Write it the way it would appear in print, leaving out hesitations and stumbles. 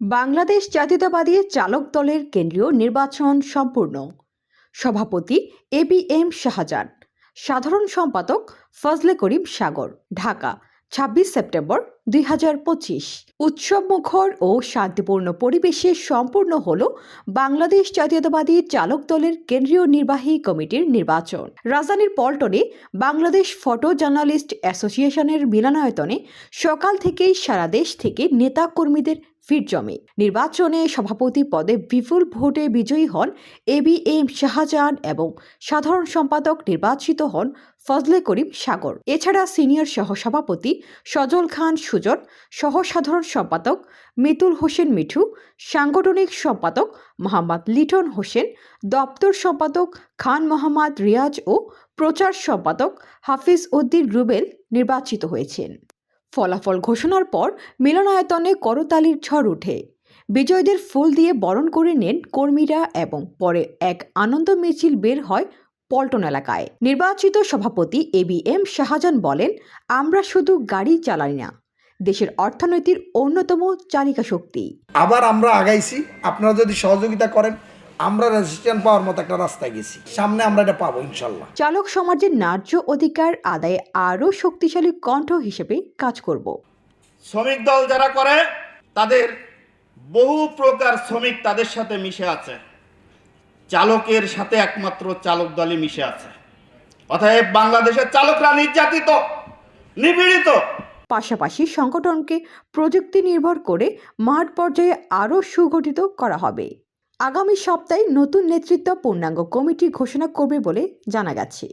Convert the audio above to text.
বাংলাদেশ জাতীয়তাবাদী চালক দলের কেন্দ্রীয় নির্বাচন সম্পূর্ণ। সভাপতি এবিএম শাহজাহান, সাধারণ সম্পাদক ফজলে করিম সাগর, ঢাকা ২৬ সেপ্টেম্বর ২০২৫। উৎসবমুখর ও শান্তিপূর্ণ পরিবেশে সম্পূর্ণ হল বাংলাদেশ জাতীয়তাবাদী চালক দলের কেন্দ্রীয় নির্বাহী কমিটির নির্বাচন। রাজধানীর পল্টনে বাংলাদেশ ফটো জার্নালিস্ট অ্যাসোসিয়েশনের মিলনায়তনে সকাল থেকেই সারা দেশ থেকে নেতা কর্মীদের ভিড় জমে। নির্বাচনে সভাপতি পদে বিপুল ভোটে বিজয়ী হন এবিএম শাহজাহান এবং সাধারণ সম্পাদক নির্বাচিত হন ফজলে করিম সাগর। এছাড়া সিনিয়র সহসভাপতি সজল খান সুজন, সহ সাধারণ সম্পাদক মিতুল হোসেন মিঠু, সাংগঠনিক সম্পাদক মোহাম্মদ লিটন হোসেন, দপ্তর সম্পাদক খান মোহাম্মদ রিয়াজ ও প্রচার সম্পাদক হাফিজ উদ্দিন রুবেল নির্বাচিত হয়েছেন। ফলাফল ঘোষণার পর মিলনায়তনে করতালির ঝড় ওঠে। বিজয়ীদের ফুল দিয়ে বরণ করে নেন কর্মীরা এবং পরে এক আনন্দ মিছিল বের হয় পল্টন এলাকায়। নির্বাচিত সভাপতি এবিএম শাহজাহান বলেন, আমরা শুধু গাড়ি চালাই না, দেশের অর্থনীতির অন্যতম চালিকা শক্তি। আবার আমরা আগাইছি, আপনারা যদি সহযোগিতা করেন আমরা রেজিস্ট্রেশন পাওয়ার মতো একটা রাস্তায় গেছি, সামনে আমরা এটা পাবো ইনশাল্লাহ। চালক সমাজের ন্যায্য অধিকার আদায়ে আরও শক্তিশালী কণ্ঠ হিসেবে কাজ করব। শ্রমিক দল যারা করে তাদের বহু প্রকার শ্রমিক তাদের সাথে মিশে আছে, চালকের সাথে একমাত্র চালক দলই মিশে আছে। অতএব বাংলাদেশের চালকরা নির্যাতিত, নিপীড়িত। পাশাপাশি সংগঠনকে প্রযুক্তি নির্ভর করে মাঠ পর্যায়ে আরও সুগঠিত করা হবে। আগামী সপ্তাহে নতুন নেতৃত্ব পূর্ণাঙ্গ কমিটি ঘোষণা করবে বলে জানা গেছে।